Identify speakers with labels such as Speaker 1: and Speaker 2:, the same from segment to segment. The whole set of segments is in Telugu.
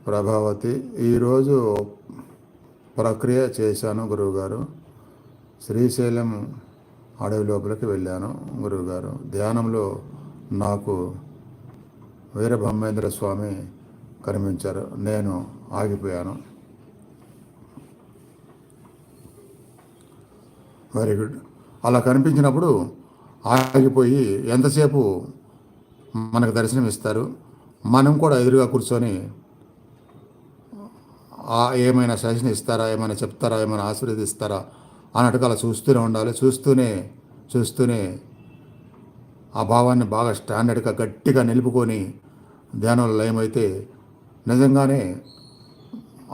Speaker 1: ప్రభావతి. ఈరోజు ప్రక్రియ చేశాను గురువుగారు. శ్రీశైలం అడవి లోపలికి వెళ్ళాను గురువుగారు. ధ్యానంలో నాకు వీరబ్రహ్మేంద్ర స్వామి కనిపించారు. నేను ఆగిపోయాను. Very good. అలా కనిపించినప్పుడు ఆగిపోయి ఎంతసేపు మనకు దర్శనం ఇస్తారు, మనం కూడా ఎదురుగా కూర్చొని ఏమైనా సజెషన్ ఇస్తారా, ఏమైనా చెప్తారా, ఏమైనా ఆశీర్వదిస్తారా అన్నట్టుగా అలా చూస్తూనే ఉండాలి. చూస్తూనే ఆ భావాన్ని బాగా స్టాండర్డ్గా గట్టిగా నిలుపుకొని ధ్యానంలో లయమైతే నిజంగానే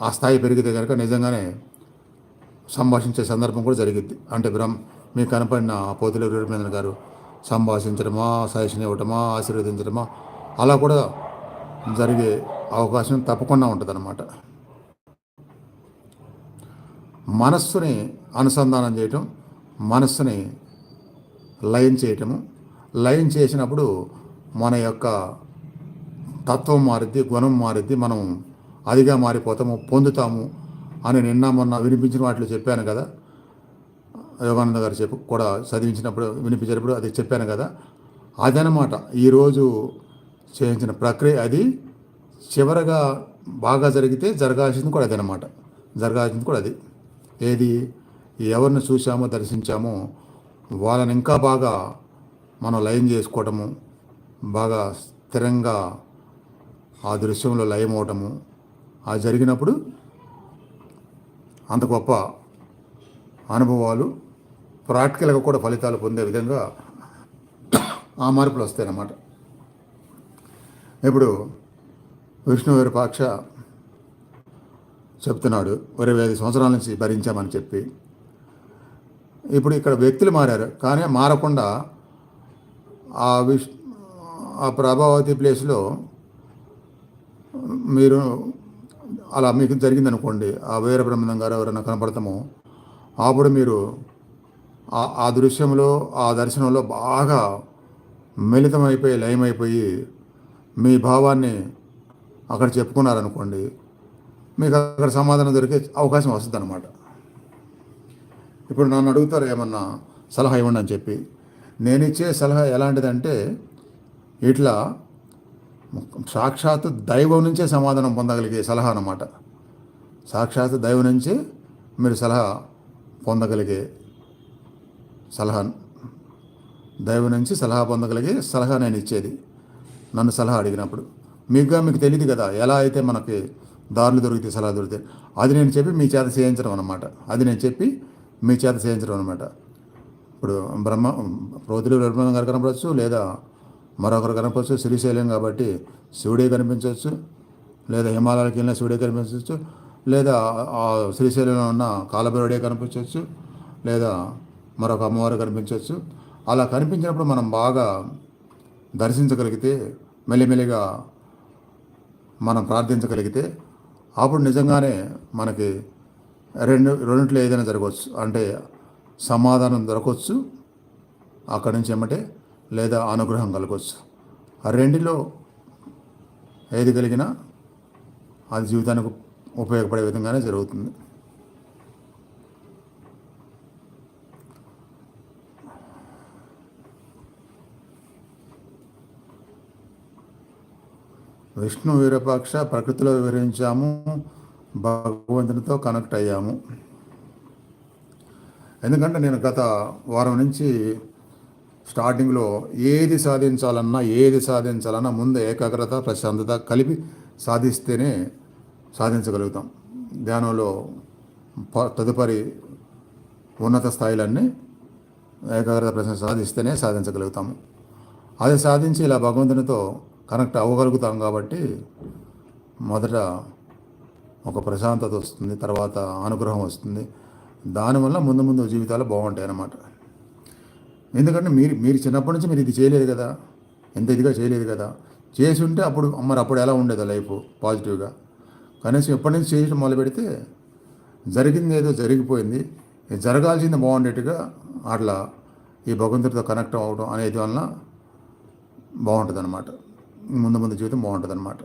Speaker 1: ఆ స్థాయి పెరిగితే కనుక నిజంగానే సంభాషించే సందర్భం కూడా జరిగిద్ది. అంటే మీకు కనపడిన పోతులూరి వీరబ్రహ్మేంద్ర గారు సంభాషించడమా, సజెషన్ ఇవ్వటమా, ఆశీర్వదించడమా అలా కూడా జరిగే అవకాశం తప్పకుండా ఉంటుందన్నమాట. మనస్సుని అనుసంధానం చేయటం, మనస్సుని లయం చేయటము. లయం చేసినప్పుడు మన యొక్క తత్వం మారిద్ది, గుణం మారిద్ది, మనం అదిగా మారిపోతాము, పొందుతాము అని నిన్న మొన్న వినిపించిన వాటిలో చెప్పాను కదా. యోగానంద గారు కూడా చదివించినప్పుడు వినిపించినప్పుడు అది చెప్పాను కదా. అదనమాట ఈరోజు చేయించిన ప్రక్రియ. అది చివరగా బాగా జరిగితే జరగాల్సింది కూడా అదనమాట. జరగాల్సింది కూడా అది. ఏది ఎవరిని చూసామో దర్శించామో వాళ్ళని ఇంకా బాగా మనం లయం చేసుకోవటము, బాగా స్థిరంగా ఆ దృశ్యంలో లయం అవటము, అది జరిగినప్పుడు అంత గొప్ప అనుభవాలు ప్రాక్టికల్గా కూడా ఫలితాలు పొందే విధంగా ఆ మార్పులు వస్తాయన్నమాట. ఇప్పుడు విష్ణు విరూపాక్ష చెప్తున్నాడు 25 సంవత్సరాల నుంచి భరించామని చెప్పి. ఇప్పుడు ఇక్కడ వ్యక్తులు మారారు, కానీ మారకుండా ఆ ప్రభావతి ప్లేస్లో మీరు అలా మీకు జరిగిందనుకోండి, ఆ వీరబ్రహ్మేంద్ర గారు ఎవరైనా కనపడతామో అప్పుడు మీరు ఆ దృశ్యంలో, ఆ దర్శనంలో బాగా మిళితమైపోయి లయమైపోయి మీ భావాన్ని అక్కడ చెప్పుకున్నారనుకోండి, మీకు అక్కడ సమాధానం దొరికే అవకాశం వస్తుంది అన్నమాట. ఇప్పుడు నన్ను అడుగుతారు ఏమన్నా సలహా ఇవ్వండి అని చెప్పి. నేను ఇచ్చే సలహా ఎలాంటిదంటే ఇట్లా సాక్షాత్ దైవం నుంచే సమాధానం పొందగలిగే సలహా అన్నమాట. సాక్షాత్ దైవం నుంచే మీరు సలహా పొందగలిగే సలహా, దైవం నుంచి సలహా పొందగలిగే సలహా నేను ఇచ్చేది. నన్ను సలహా అడిగినప్పుడు మీకు తెలియదు కదా ఎలా అయితే మనకి దారులు దొరికితే సలహా దొరికితే అది నేను చెప్పి మీ చేత చేయించడం అనమాట. ఇప్పుడు పోతులూరి వీరబ్రహ్మేంద్ర గారు కనపడవచ్చు, లేదా మరొకరు కనపడవచ్చు. శ్రీశైలం కాబట్టి శివుడే కనిపించవచ్చు, లేదా హిమాలయాలకు వెళ్ళిన శివుడే కనిపించవచ్చు, లేదా ఆ శ్రీశైలంలో ఉన్న కాలభైరవుడే కనిపించవచ్చు, లేదా మరొక అమ్మవారు కనిపించవచ్చు. అలా కనిపించినప్పుడు మనం బాగా దర్శించగలిగితే, మెల్లిమెల్లిగా మనం ప్రార్థించగలిగితే అప్పుడు నిజంగానే మనకి రెండిట్లో ఏదైనా జరగవచ్చు. అంటే సమాధానం దొరకవచ్చు అక్కడి నుంచి ఏమంటే, లేదా అనుగ్రహం కలగవచ్చు. ఆ రెండిలో ఏది కలిగినా అది జీవితానికి ఉపయోగపడే విధంగానే జరుగుతుంది. విష్ణు వీరపాక్ష ప్రకృతిలో వివరించాము, భగవంతునితో కనెక్ట్ అయ్యాము. ఎందుకంటే నేను గత వారం నుంచి స్టార్టింగ్లో ఏది సాధించాలన్నా ముందు ఏకాగ్రత, ప్రశాంతత కలిపి సాధిస్తేనే సాధించగలుగుతాం. ధ్యానంలో తదుపరి ఉన్నత స్థాయిలన్నీ ఏకాగ్రత, ప్రశాంతత సాధిస్తేనే సాధించగలుగుతాము. అది సాధించి ఇలా భగవంతునితో కనెక్ట్ అవ్వగలుగుతాం కాబట్టి మొదట ఒక ప్రశాంతత వస్తుంది, తర్వాత అనుగ్రహం వస్తుంది. దానివల్ల ముందు జీవితాలు బాగుంటాయి అన్నమాట. ఎందుకంటే మీరు చిన్నప్పటి నుంచి మీరు ఇది చేయలేదు కదా, ఎంత ఇదిగా చేయలేదు కదా. చేసి ఉంటే అప్పుడు ఎలా ఉండేదో లైఫ్ పాజిటివ్గా. కనీసం ఎప్పటి నుంచి చేయడం మొదలు పెడితే జరిగింది ఏదో జరిగిపోయింది, జరగాల్సింది బాగుండేట్టుగా అట్లా ఈ భగవంతుడితో కనెక్ట్ అవ్వడం అనేది వలన బాగుంటుంది అన్నమాట. ముందు జీవితం బాగుంటుంది అన్నమాట.